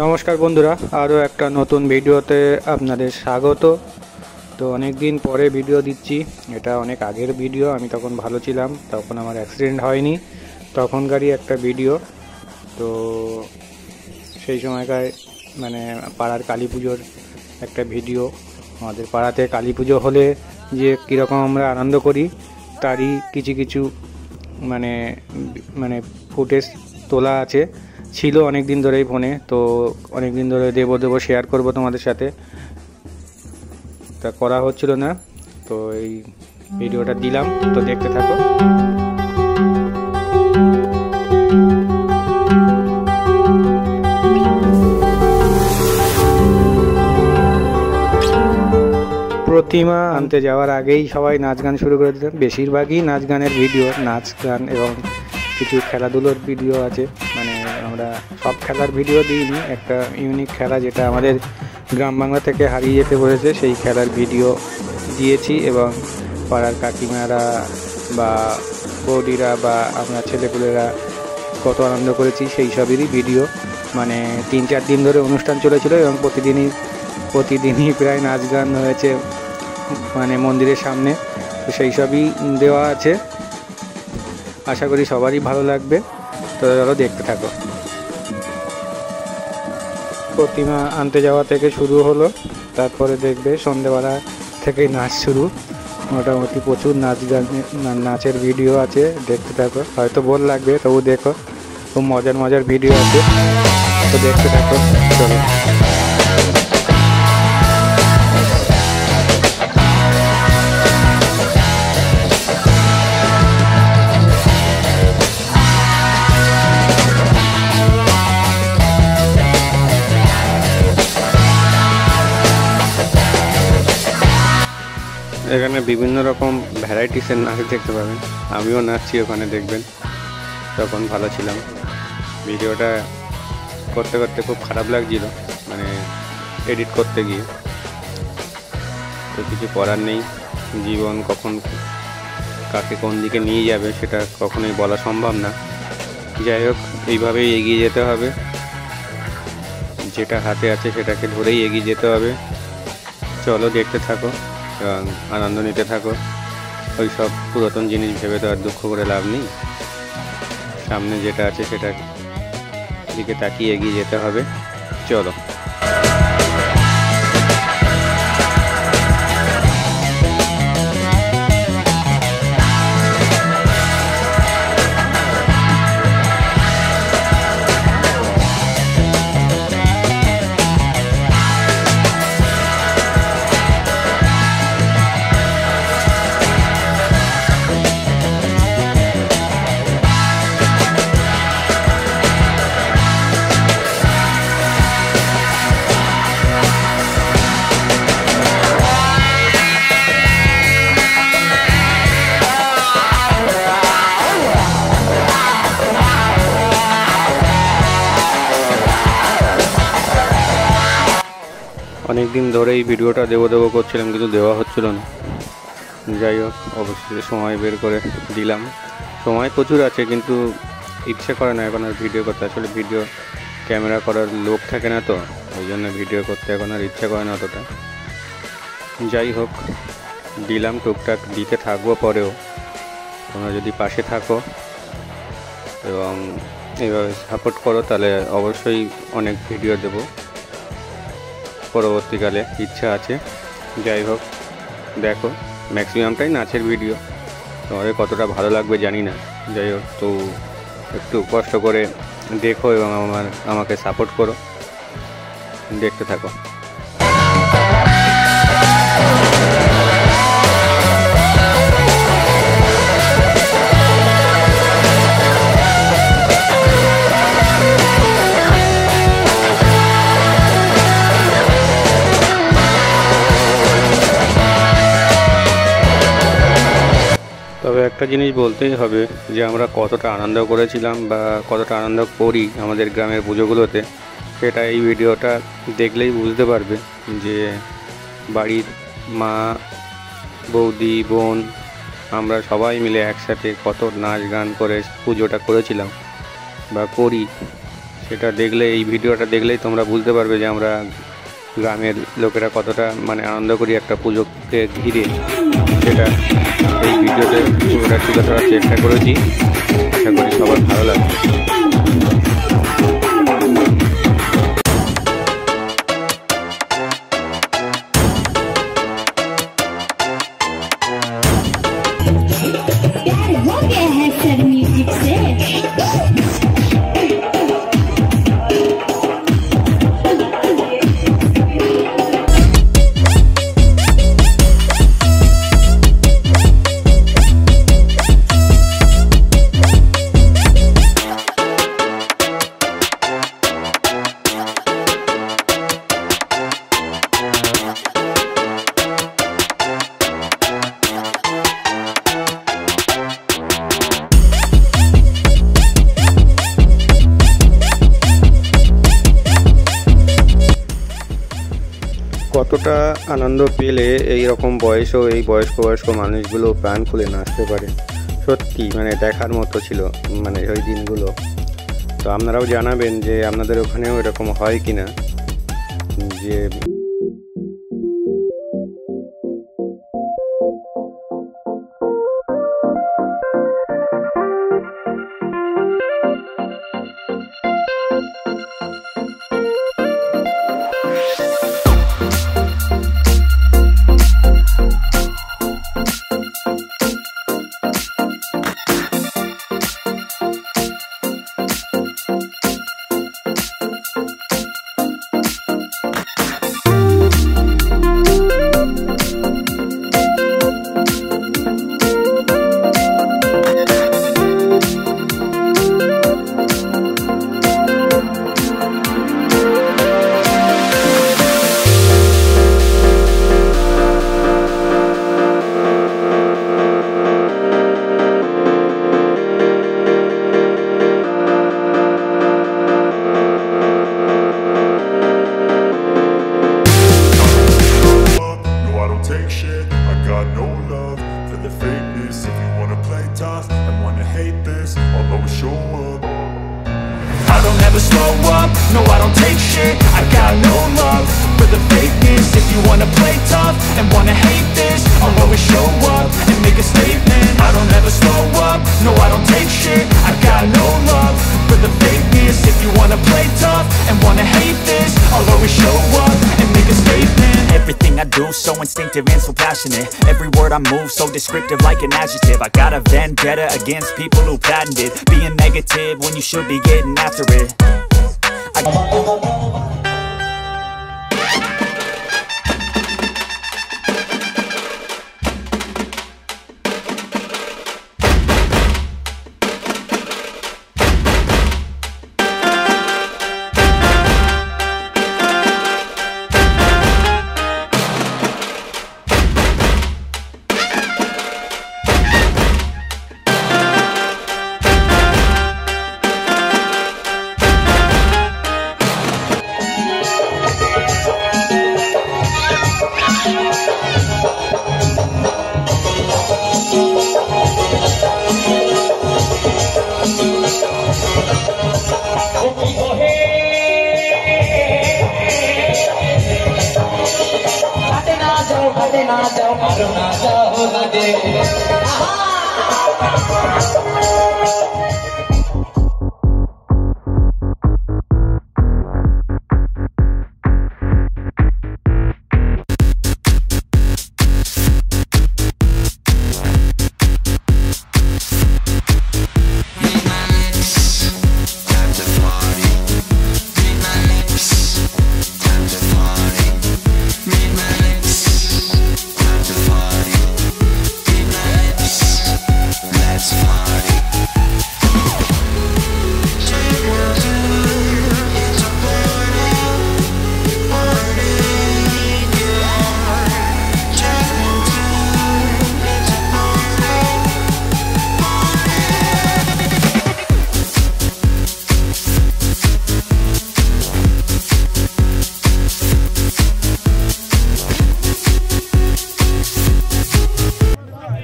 নমস্কার বন্ধুরা, আরও একটা নতুন ভিডিওতে আপনাদের স্বাগত। তো অনেক দিন পরে ভিডিও দিচ্ছি। এটা অনেক আগের ভিডিও, আমি তখন ভালো ছিলাম, তখন আমার অ্যাক্সিডেন্ট হয়নি, তখনকারই একটা ভিডিও। তো সেই সময়কার পাড়ার কালী পুজোর একটা ভিডিও। আমাদের পাড়াতে কালী পুজো হলে যে কীরকম আমরা আনন্দ করি তারই কিছু মানে ফুটেজ তোলা ছিল অনেক দিন ধরেই ফোনে। তো অনেক দিন ধরে দেবো শেয়ার করব তোমাদের সাথে, তা করা হচ্ছিল না। তো এই ভিডিওটা দিলাম, তো দেখতে থাকো। প্রতিমা আনতে যাওয়ার আগেই সবাই নাচ গান শুরু করে দিতেন। বেশিরভাগই নাচ গানের ভিডিও, নাচ গান এবং কিছু খেলাধুলোর ভিডিও আছে। আমরা সব খেলার ভিডিও দিইনি, একটা ইউনিক খেলা যেটা আমাদের গ্রাম বাংলা থেকে হারিয়ে যেতে বসেছে সেই খেলার ভিডিও দিয়েছি। এবং পাড়ার কাকিমারা বা বৌদিরা বা আমরা ছেলেপুলেরা কত আনন্দ করেছি সেই সবেরই ভিডিও। 3-4 দিন ধরে অনুষ্ঠান চলেছিল এবং প্রতিদিনই প্রায় নাচ গান হয়েছে মন্দিরের সামনে। তো সেই সবই দেওয়া আছে, আশা করি সবারই ভালো লাগবে। তো চলো দেখতে থাকো। প্রতিমা আনতে যাওয়া থেকে শুরু হলো, তারপরে দেখবে সন্ধেবেলা থেকেই নাচ শুরু। মোটামুটি প্রচুর নাচের ভিডিও আছে, দেখতে থাকো। হয়তো বোর লাগবে, তবু দেখো, খুব মজার ভিডিও আছে, তো দেখতে থাকো। চলো। এখানে বিভিন্ন রকম ভ্যারাইটিসের নাচ দেখতে পাবেন। আমিও নাচছি ওখানে, দেখবেন। তখন ভালো ছিলাম। ভিডিওটা করতে খুব খারাপ লাগছিল, এডিট করতে গিয়ে। তো কিছু করার নেই, জীবন কখন কাকে কোন দিকে নিয়ে যাবে সেটা কখনোই বলা সম্ভব না। যাই হোক, এইভাবেই এগিয়ে যেতে হবে। যেটা হাতে আছে সেটাকে ধরেই এগিয়ে যেতে হবে। চলো দেখতে থাকো এবং আনন্দ নিতে থাকো। ওই সব পুরাতন জিনিস ভেবে তো আর দুঃখ করে লাভ নেই। সামনে যেটা আছে সেটার দিকে তাকিয়ে এগিয়ে যেতে হবে। চলো। অনেক দিন ধরে এই ভিডিওটা দেবো করছিলাম, কিন্তু দেওয়া হচ্ছিল না। যাই হোক, অবশ্যই সময় বের করে দিলাম। সময় প্রচুর আছে, কিন্তু ইচ্ছে করে না এখন আর ভিডিও করতে। আসলে ভিডিও ক্যামেরা করার লোক থাকে না, তো ওই জন্য ভিডিও করতে এখন আর ইচ্ছে করে না অতটা। যাই হোক, দিলাম, টুকটাক দিতে থাকবো পরেও। তোমরা যদি পাশে থাকো এবং এইভাবে সাপোর্ট করো তাহলে অবশ্যই অনেক ভিডিও দেবো পরবর্তীকালে, ইচ্ছা আছে। যাই হোক, দেখো, ম্যাক্সিমামটাই নাচের ভিডিও। তোমাদের কতটা ভালো লাগবে জানি না। যাই হোক, তো একটু কষ্ট করে দেখো এবং আমাকে সাপোর্ট করো। দেখতে থাকো। তবে একটা জিনিস বলতেই হবে যে আমরা কতটা আনন্দ করেছিলাম বা কতটা আনন্দ করি আমাদের গ্রামের পুজোগুলোতে, সেটা এই ভিডিওটা দেখলেই বুঝতে পারবে। যে বাড়ির মা, বৌদি, বোন, আমরা সবাই মিলে একসাথে কত নাচ গান করে পুজোটা করেছিলাম বা করি, সেটা দেখলে, এই ভিডিওটা দেখলেই তোমরা বুঝতে পারবে যে আমরা গ্রামের লোকেরা কতটা মানে আনন্দ করি একটা পুজোকে ঘিরে। সেটা এই ভিডিওতে পুরোটা তুলে ধরার চেষ্টা করেছি, আশা করি সবার ভালো লাগবে। কতটা আনন্দ পেলে এই রকম বয়সও এই বয়স্ক মানুষগুলো প্রাণ খুলে নাচতে পারে, সত্যি মানে দেখার মতো ছিল মানে ওই দিনগুলো। তো আপনারাও জানাবেন যে আপনাদের ওখানেও এরকম হয় কিনা, যে no, I don't take shit. I got no love for the fakeness. If you wanna play tough and wanna hate this, I'll always show up and make a statement. I don't ever slow up, no, I don't take shit. I got no love for the fakeness. If you wanna play tough and wanna hate this, I'll always show up and make a statement. Everything I do so instinctive and so passionate. Every word I move so descriptive like an adjective. I got a vendetta against people who patented being negative when you should be getting after it.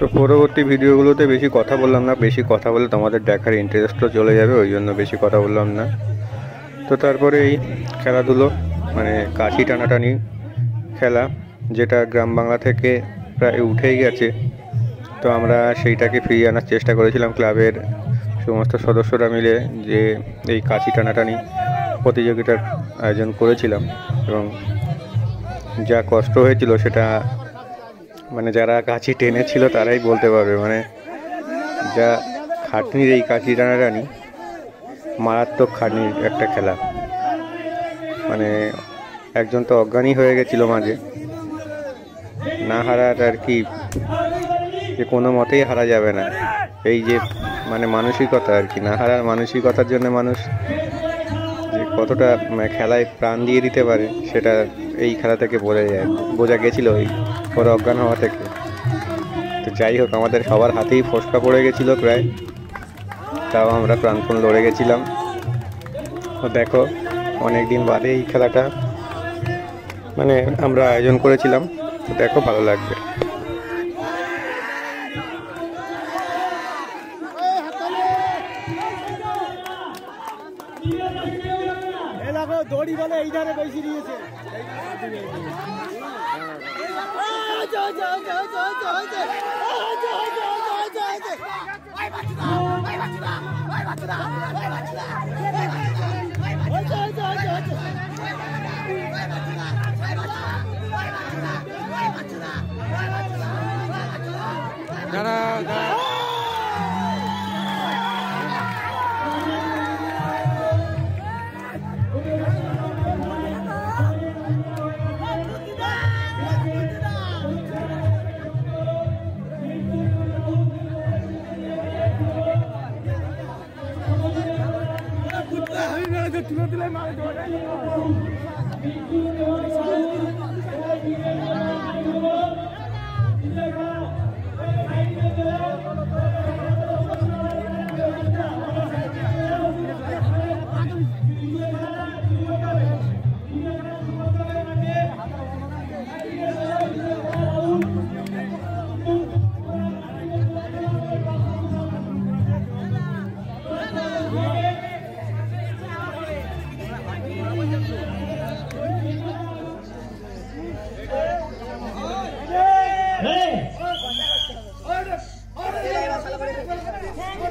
তো পরবর্তী ভিডিওগুলোতে বেশি কথা বললাম না, বেশি কথা বলে তোমাদের দেখার ইন্টারেস্টও চলে যাবে, ওই জন্য বেশি কথা বললাম না। তো তারপরে এই খেলাধুলো মানে কাঠি টানাটানি খেলা, যেটা গ্রাম বাংলা থেকে প্রায় উঠেই গেছে। তো আমরা সেইটাকে ফিরিয়ে আনার চেষ্টা করেছিলাম ক্লাবের সমস্ত সদস্যরা মিলে, যে এই কাঠি টানাটানি প্রতিযোগিতার আয়োজন করেছিলাম। এবং যা কষ্ট হয়েছিল সেটা মানে যারা কাঠি টেনেছিল তারাই বলতে পারবে। মানে যা খাটনির এই কাঠি টানাটানি, মারাত্মক খাটনির একটা খেলা। মানে একজন তো অজ্ঞানী হয়ে গেছিল মাঝে, না হারার আর কি, যে কোনো মতেই হারা যাবে না, এই যে মানে মানসিকতা আর কি, না হারার মানসিকতার জন্য মানুষ যে কতটা খেলায় প্রাণ দিয়ে দিতে পারে সেটা এই খেলা থেকে বোঝা গেছিলো এই পরে অজ্ঞান হওয়া থেকে। তো যাই হোক, আমাদের সবার হাতেই ফসকা পড়ে গেছিলো প্রায়, তাও আমরা প্রাণপণ লড়ে গেছিলাম। তো দেখো অনেক দিন বাদে এই খেলাটা মানে আমরা আয়োজন করেছিলাম, তো দেখো ভালো লাগবে। দড়ি বলে এই ধারে বেশি দিয়েছে।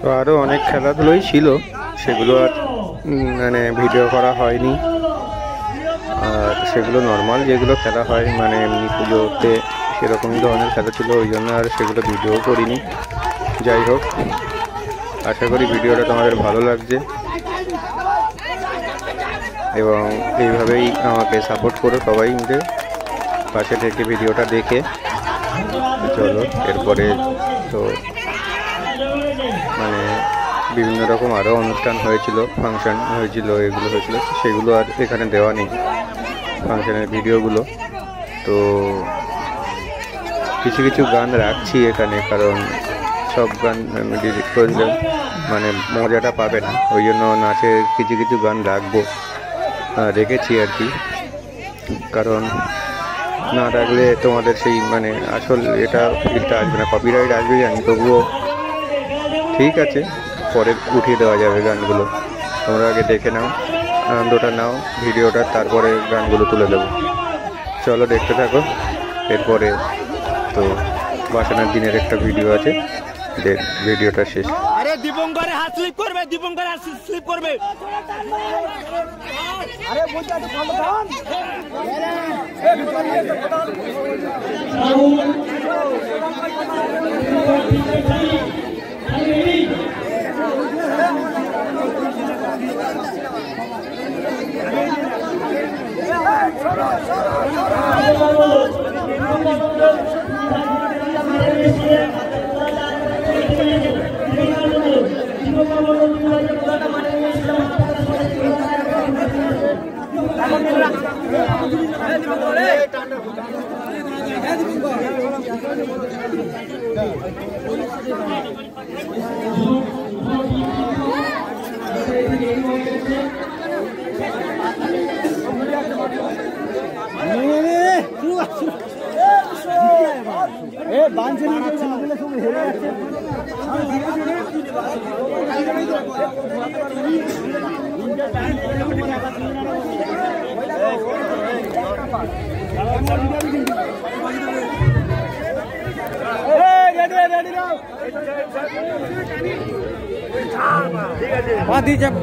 তো আরও অনেক খেলাধুলোই ছিল, সেগুলো আর মানে ভিডিও করা হয়নি। আর সেগুলো নর্মাল যেগুলো খেলা হয় মানে এমনি পুজোতে সেরকমই ধরনের খেলা ছিল, ওই জন্য আর সেগুলো ভিডিও করিনি। যাই হোক, আশা করি ভিডিওটা তোমাদের ভালো লাগছে এবং এইভাবেই আমাকে সাপোর্ট করো সবাই মিলে পাশে থেকে ভিডিওটা দেখে। চলো এরপরে তো মানে বিভিন্ন রকম আরও অনুষ্ঠান হয়েছিল, ফাংশন হয়েছিল, এগুলো হয়েছিল, সেগুলো আর এখানে দেওয়া নেই ফাংশনের ভিডিওগুলো। তো কিছু কিছু গান রাখছি এখানে, কারণ সব গান ডিলিট করলে মানে মজাটা পাবে না, ওই জন্য নাচের কিছু কিছু গান রাখবো, রেখেছি আর কি। কারণ না রাখলে তোমাদের সেই মানে আসল এটা ফিলটা আসবে না, কপিরাইট আসবে জানি, তবুও ঠিক আছে পরে উঠিয়ে দেওয়া যাবে গানগুলো। তোমরা আগে দেখে নাও, আনন্দটা নাও ভিডিওটা, তারপরে গানগুলো তুলে দেবো। চলো দেখতে থাকো। এরপরে তো বাসনের দিনের একটা ভিডিও আছে, ভিডিওটা শেষ। আরে দীপঙ্করের হাত স্লিপ করবে, দীপঙ্করের হাত স্লিপ করবে। আরে বুঝা তো ভালো গান। বাঞ্ছে না ছেলেগুলো সব হেরে যাচ্ছে। বাদি যাবো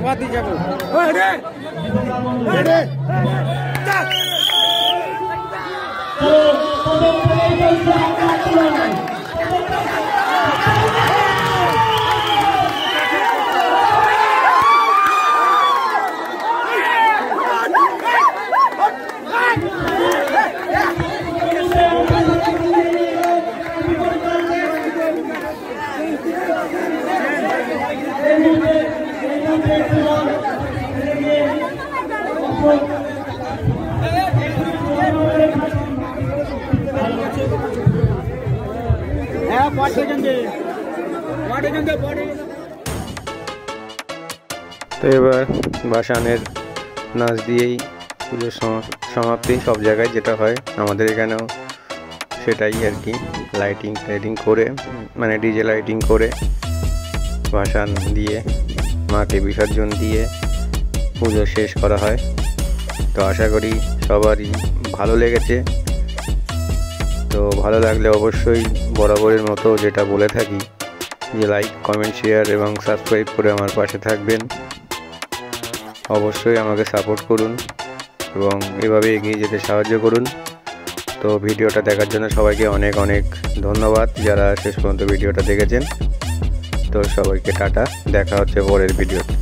তো এবার ভাসানের নাচ দিয়েই পুজোর সমাপ্তি সব জায়গায় যেটা হয় আমাদের এখানেও সেটাই আর কি। লাইটিং করে মানে ডিজে লাইটিং করে ভাসান দিয়ে মাকে বিসর্জন দিয়ে পুজো শেষ করা হয়। তো আশা করি সবারই ভালো লেগেছে। তো ভালো লাগলে অবশ্যই বরাবরের মতো যেটা বলে থাকি যে লাইক, কমেন্ট, শেয়ার এবং সাবস্ক্রাইব করে আমার পাশে থাকবেন। অবশ্যই আমাকে সাপোর্ট করুন এবং এভাবে এগিয়ে যেতে সাহায্য করুন। তো ভিডিওটা দেখার জন্য সবাইকে অনেক অনেক ধন্যবাদ যারা শেষ পর্যন্ত ভিডিওটা দেখেছেন। তো সবাইকে টাটা, দেখা হচ্ছে পরের ভিডিওতে।